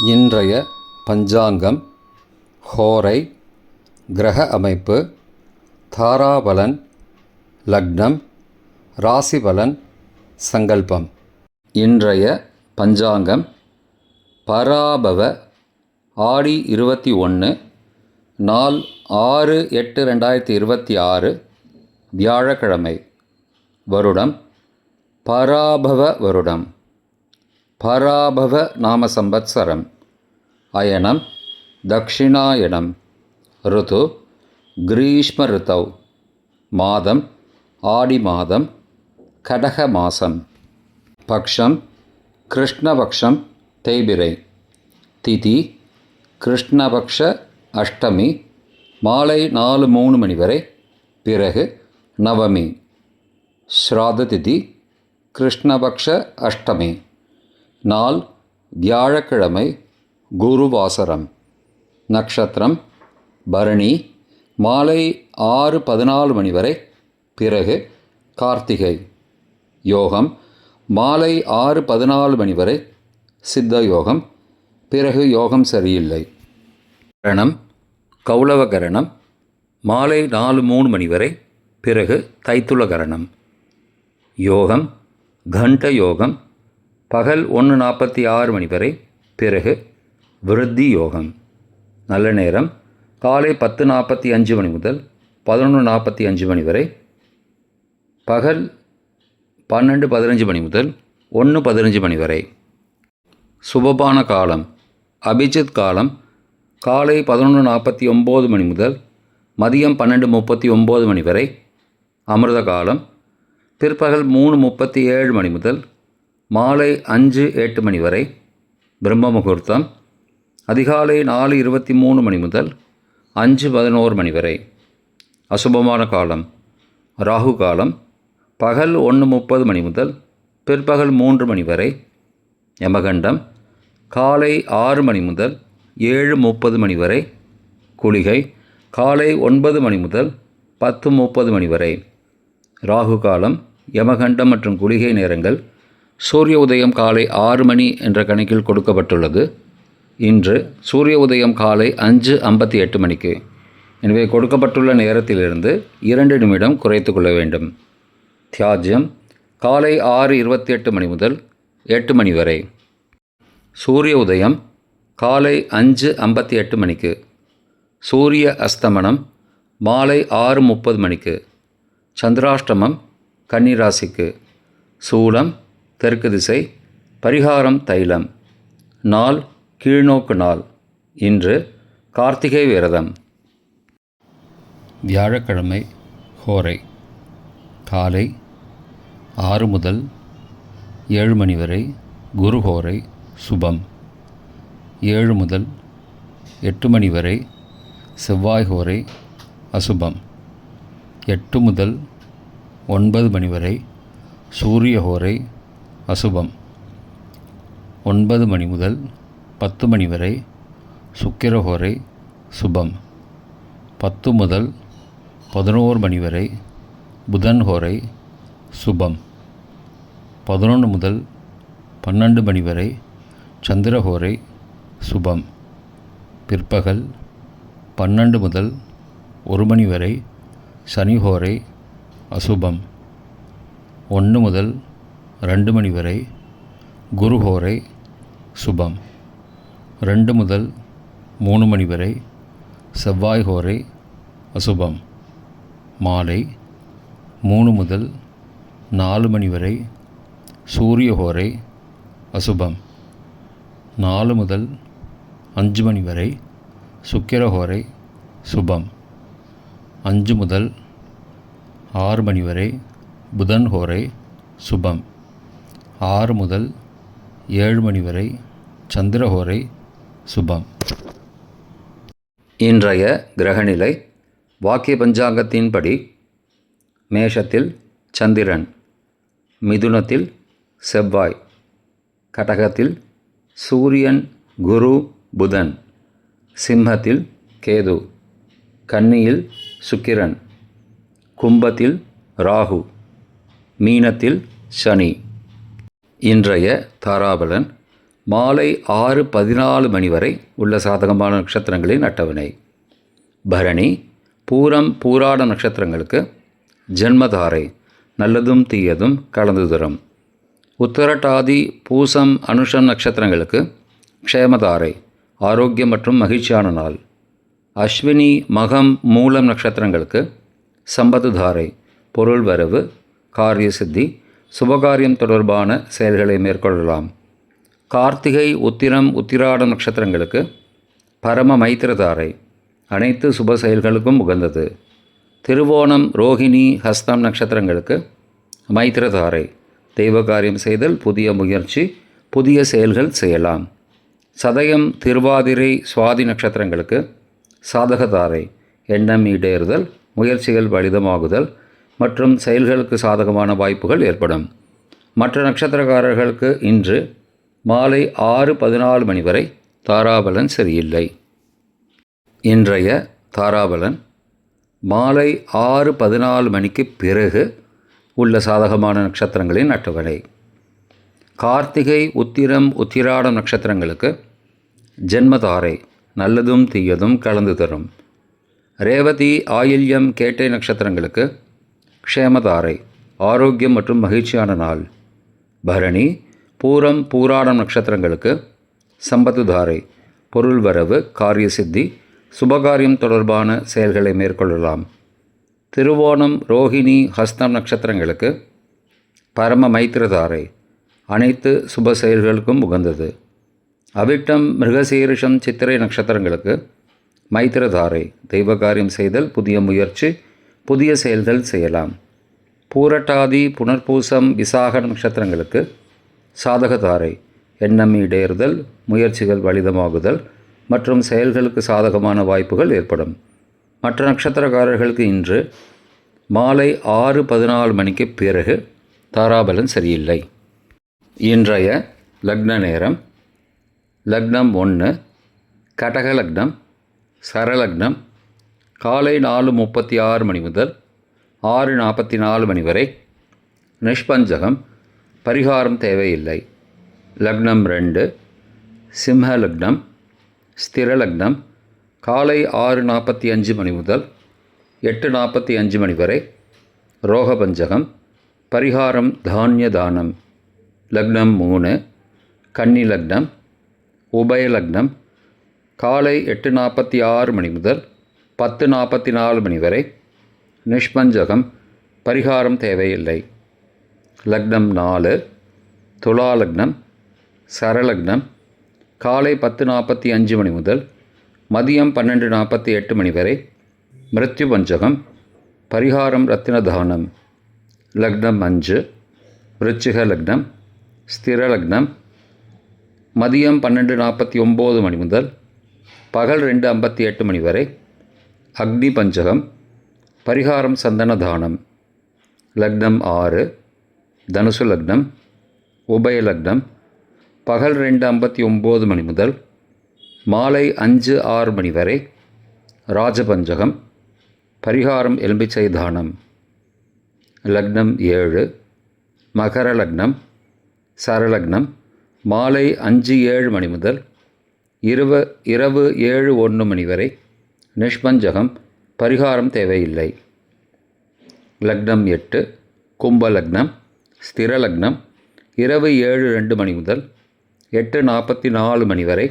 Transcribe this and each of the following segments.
இன்றைய பஞ்சாங்கம், ஹோரை, கிரக அமைப்பு, தாராபலன், லக்னம், ராசிபலன், சங்கல்பம். இன்றைய பஞ்சாங்கம் பராபவ ஆடி 21 நாள் 6/8/2026 வியாழக்கிழமை. வருடம் பராபவ வருடம். பராபவ நாம சம்பத்சரம். அயனம் தக்ஷிணாயனம். ருது கிரீஷ்ம ருத்தௌ. மாதம் ஆடி மாதம், கடக மாசம். பக்ஷம் கிருஷ்ணபக்ஷம், தேய்பிரை. திதி கிருஷ்ணபக்ஷ அஷ்டமி மாலை 4:03 மணி வரை, பிறகு நவமி. ஸ்ராத திதி கிருஷ்ணபக்ஷ அஷ்டமி. நாள் வியாழக்கிழமை, குருவாசரம். நட்சத்திரம் பரணி மாலை 6:14 மணி வரை, பிறகு கார்த்திகை. யோகம் மாலை 6:14 மணி வரை சித்த யோகம், பிறகு யோகம் சரியில்லை. கரணம் கௌளவ கரணம் மாலை 4:03 மணி வரை, பிறகு தைத்துள கரணம். யோகம் கண்ட யோகம் பகல் 1:46 மணி வரை, பிறகு விருத்தி யோகம். நல்ல நேரம் காலை 10:45 மணி முதல் 11:45 மணி வரை, பகல் 12:15 மணி முதல் 1:15 மணி வரை. சுபபான காலம் அபிஜித் காலம் காலை 11:49 மணி முதல் மதியம் 12:39 மணி வரை. அமிர்த காலம் பிற்பகல் 3:37 மணி முதல் மாலை 5:08 மணி வரை. பிரம்ம முகூர்த்தம் அதிகாலை 4:23 மணி முதல் 5:11 மணி வரை. அசுபமான காலம் ராகு காலம் பகல் 1:30 மணி முதல் பிற்பகல் 3 மணி வரை. யமகண்டம் காலை 6 மணி முதல் 7:30 மணி வரை. குளிகை காலை 9 மணி முதல் 10:30 மணி வரை. ராகு காலம், யமகண்டம் மற்றும் குளிகை நேரங்கள் சூரிய உதயம் காலை 6 மணி என்ற கணக்கில் கொடுக்கப்பட்டுள்ளது. இன்று சூரிய உதயம் காலை 5:58 மணிக்கு. எனவே கொடுக்கப்பட்டுள்ள நேரத்திலிருந்து 2 நிமிடம் குறைத்து கொள்ள வேண்டும். தியாஜ்யம் காலை 6:28 மணி முதல் 8 மணி வரை. சூரிய உதயம் காலை 5:58 மணிக்கு. சூரிய அஸ்தமனம் மாலை 6:30 மணிக்கு. சந்திராஷ்டமம் கன்னிராசிக்கு. சூலம் தெற்கு திசை. பரிகாரம் தைலம். நாள் கீழ்நோக்கு நாள். இன்று கார்த்திகை விரதம். வியாழக்கிழமை ஹோரை காலை 6 முதல் 7 மணி வரை குரு ஹோரை சுபம். 7 முதல் 8 மணி வரை செவ்வாய் ஹோரை அசுபம். 8 முதல் 9 மணி வரை சூரிய ஹோரை அசுபம். 9 மணி முதல் 10 மணி வரை சுக்கிர ஹோரை சுபம். 10 முதல் 11 மணி வரை புதன் ஹோரை சுபம். 11 முதல் 12 மணி வரை சந்திர ஹோரை சுபம். பிற்பகல் 12 முதல் 1 மணி வரை சனி ஹோரை அசுபம். 1 முதல் 2 மணி வரை குரு ஹோரை சுபம். 2 முதல் 3 மணி வரை செவ்வாய் ஹோரை அசுபம். மாலை 3 முதல் 4 மணி வரை சூரிய ஹோரை அசுபம். 4 முதல் 5 மணி வரை சுக்கிர ஹோரை சுபம். 5 முதல் 6 மணி வரை புதன் ஹோரை சுபம். 6 முதல் 7 மணி வரை சந்திர ஹோரை சுபம். இன்றைய கிரகநிலை வாக்கிய பஞ்சாங்கத்தின்படி மேஷத்தில் சந்திரன், மிதுனத்தில் செவ்வாய், கடகத்தில் சூரியன், குரு, புதன், சிம்மத்தில் கேது, கன்னியில் சுக்கிரன், கும்பத்தில் ராகு, மீனத்தில் சனி. இன்றைய தாராபலன் மாலை 6:14 மணி வரை உள்ள சாதகமான நட்சத்திரங்களின் அட்டவணை. பரணி, பூரம், பூராட நட்சத்திரங்களுக்கு ஜென்மதாரை நல்லதும் தீயதும் கலந்து தரும். உத்திரட்டாதி, பூசம், அனுஷம் நட்சத்திரங்களுக்கு க்ஷேமதாரை ஆரோக்கியம் மற்றும் மகிழ்ச்சியான நாள். அஸ்வினி, மகம், மூலம் நட்சத்திரங்களுக்கு சம்பத்துதாரை பொருள் வரவு, காரிய சித்தி, சுபகாரியம் தொடர்பான செயல்களை மேற்கொள்ளலாம். கார்த்திகை, உத்திரம், உத்திராடம் நட்சத்திரங்களுக்கு பரம மைத்திரதாரை அனைத்து சுப செயல்களுக்கும் உகந்தது. திருவோணம், ரோகிணி, ஹஸ்தம் நட்சத்திரங்களுக்கு மைத்திரதாரை தெய்வ காரியம் செய்தல், புதிய முயற்சி, புதிய செயல்கள் செய்யலாம். சதயம், திருவாதிரை, சுவாதி நட்சத்திரங்களுக்கு சாதகதாரை எண்ணம் ஈடேறுதல், முயற்சிகள் பலிதமாகுதல் மற்றும் செயல்களுக்கு சாதகமான வாய்ப்புகள் ஏற்படும். மற்ற நட்சத்திரக்காரர்களுக்கு இன்று மாலை 6:14 மணி வரை தாராபலன் சரியில்லை. இன்றைய தாராபலன் மாலை 6:14 மணிக்கு பிறகு உள்ள சாதகமான நட்சத்திரங்களின் அட்டவணை. கார்த்திகை, உத்திரம், உத்திராடம் நட்சத்திரங்களுக்கு ஜென்மதாரை நல்லதும் தீயதும் கலந்து தரும். ரேவதி, ஆயில்யம், கேட்டை நட்சத்திரங்களுக்கு க்ஷேமதாரை ஆரோக்கியம் மற்றும் மகிழ்ச்சியான நாள். பரணி, பூரம், பூராடம் நட்சத்திரங்களுக்கு சம்பத்துதாரை பொருள் வரவு, காரிய சித்தி, சுபகாரியம் தொடர்பான செயல்களை மேற்கொள்ளலாம். திருவோணம், ரோகிணி, ஹஸ்தம் நட்சத்திரங்களுக்கு பரம மைத்திரதாரை அனைத்து சுப செயல்களுக்கும் உகந்தது. அவிட்டம், மிருகசீரிஷம், சித்திரை நட்சத்திரங்களுக்கு மைத்திரதாரை தெய்வ காரியம் செய்தல், புதிய முயற்சி, புதிய செயல்கள் செய்யலாம். பூரட்டாதி, புனர்பூசம், விசாக நட்சத்திரங்களுக்கு சாதகதாரை எண்ணம் ஈடேறுதல், முயற்சிகள் பலிதமாகுதல் மற்றும் செயல்களுக்கு சாதகமான வாய்ப்புகள் ஏற்படும். மற்ற நட்சத்திரக்காரர்களுக்கு இன்று மாலை 6:14 மணிக்கு பிறகு தாராபலன் சரியில்லை. இன்றைய லக்ன நேரம். லக்னம் 1 கடக லக்னம், சரலக்னம் காலை 4:36 மணி முதல் 6:44 மணி வரை. நிஷ்பஞ்சகம், பரிகாரம் தேவையில்லை. லக்னம் 2 சிம்ம லக்னம், ஸ்திர லக்னம் காலை 6:45 மணி முதல் 8:45 மணி வரை. ரோகபஞ்சகம், பரிகாரம் தானிய தானம். லக்னம் 3 கன்னி லக்னம், உபய லக்னம் காலை 8:46 மணி முதல் 10:44 மணி வரை. நிஷ்பஞ்சகம், பரிகாரம் தேவையில்லை. லக்னம் 4 துலா லக்னம், சரலக்னம் காலை 10:45 மணி முதல் மதியம் 12:48 மணி வரை. மிருத்யு பஞ்சகம், பரிகாரம் ரத்தின தானம். லக்னம் 5 விருச்சிக லக்னம், ஸ்திர லக்னம் மதியம் 12:49 மணி முதல் பகல் 2:58 மணி வரை. அக்னி பஞ்சகம், பரிகாரம் சந்தன தானம். லக்னம் 6 தனுசு லக்னம், உபய லக்னம் பகல் 2:59 மணி முதல் மாலை 5:06 மணி வரை. ராஜபஞ்சகம், பரிகாரம் எலும்பிச்சை தானம். லக்னம் 7 மகர லக்னம், சரலக்னம் மாலை 5:07 மணி முதல் இரவு 7:01 மணி வரை. நிஷ்பஞ்சகம், பரிகாரம் தேவையில்லை. லக்னம் 8 கும்ப லக்னம், ஸ்திர லக்னம் இரவு 7:02 மணி முதல் 8:44 மணி வரை.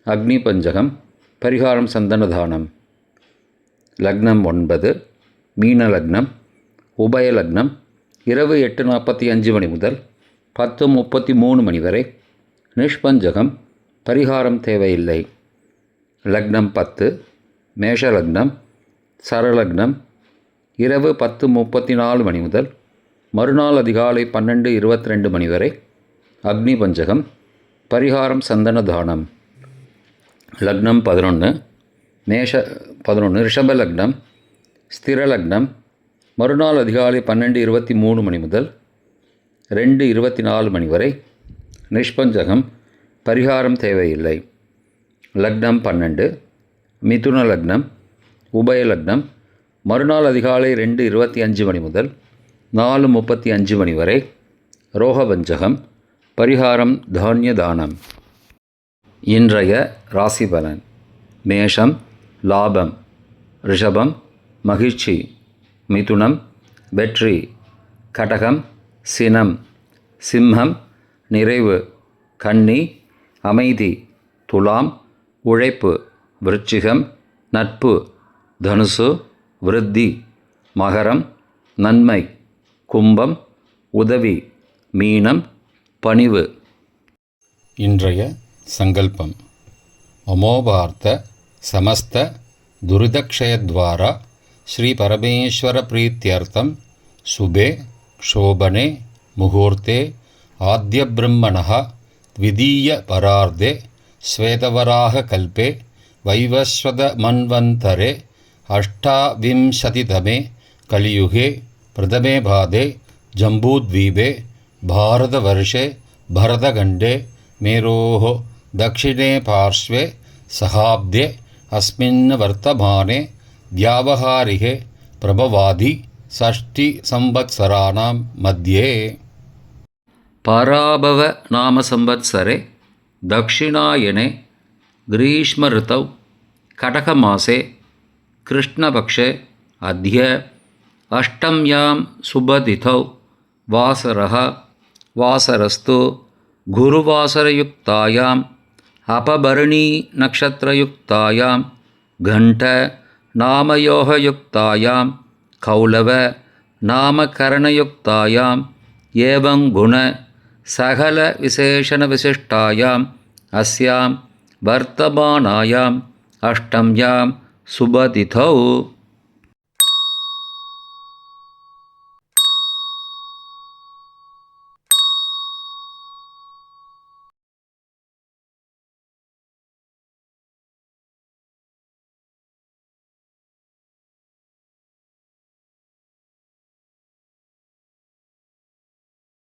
அக்னி பஞ்சகம், பரிகாரம் சந்தன தானம். லக்னம் 9 மீன லக்னம், உபய லக்னம் இரவு 8:45 மணி முதல் 10:33 மணி வரை. நிஷ்பஞ்சகம், பரிகாரம் தேவையில்லை. லக்னம் 10 மேஷ லக்னம், சரலக்னம் இரவு 10:34 மணி முதல் மறுநாள் அதிகாலை 12:22 மணி வரை. அக்னி பஞ்சகம், பரிகாரம் சந்தன தானம். லக்னம் 11 ரிஷப லக்னம், ஸ்திர லக்னம் மறுநாள் அதிகாலை 12:23 மணி முதல் 2:24 மணி வரை. நிஷ்பஞ்சகம், பரிகாரம் தேவையில்லை. லக்னம் 12 மிதுன லக்னம், உபய லக்னம் மறுநாள் அதிகாலை 2:25 மணி முதல் 4:35 மணி வரை. ரோகபஞ்சகம், பரிகாரம் தானிய தானம். இன்றைய ராசி பலன். மேஷம் லாபம், ரிஷபம் மகிழ்ச்சி, மிதுனம் வெற்றி, கடகம் சினம், சிம்மம் நிறைவு, கன்னி அமைதி, துலாம் உழைப்பு, விருச்சிகம் நட்பு, தனுசு விருத்தி, மகரம் நன்மை, கும்பம் உதவி, மீனம் பணிவு. இன்றைய சங்கல்பம். அமோபார்த்த சமஸ்த துரிதக்ஷயத்வாரா ஸ்ரீ பரமேஸ்வர பிரீத்தியர்த்தம் சுபே க்ஷோபனே முகூர்த்தே ஆத்ய பிரம்மணः த்விதீய பரார்த்தே ஸ்வேதவராக கல்பே வைவஸ்வத மன்வந்தரே அஷ்டாவிம்சதிதமே கலியுகே பிரதமே பாதே ஜம்பூத்வீபே பாரதவர்ஷே பரதகண்டே மேரோः दक्षिणे पार्श्वे सहाब्दे अस्मिन् वर्तमाने व्यावहारिके प्रभवादि षष्टिसंवत्सराणां मध्ये. पराभव नाम संवत्सरे दक्षिणायने ग्रीष्म ऋतौ कटकमासे कृष्णपक्षे अद्य अष्टम्यां शुभतिथौ वासरः वासरस्तु गुरुवासरयुक्तायाम् अपभरणी नक्षत्रयुक्तायां घण्ट नामयोगयुक्तायां कौलव नामकरणयुक्तायाम् एवं गुण सकल विशेषणविशिष्टायाम् अस्यां वर्तमानायाम् अष्टम्यां शुभतिथौ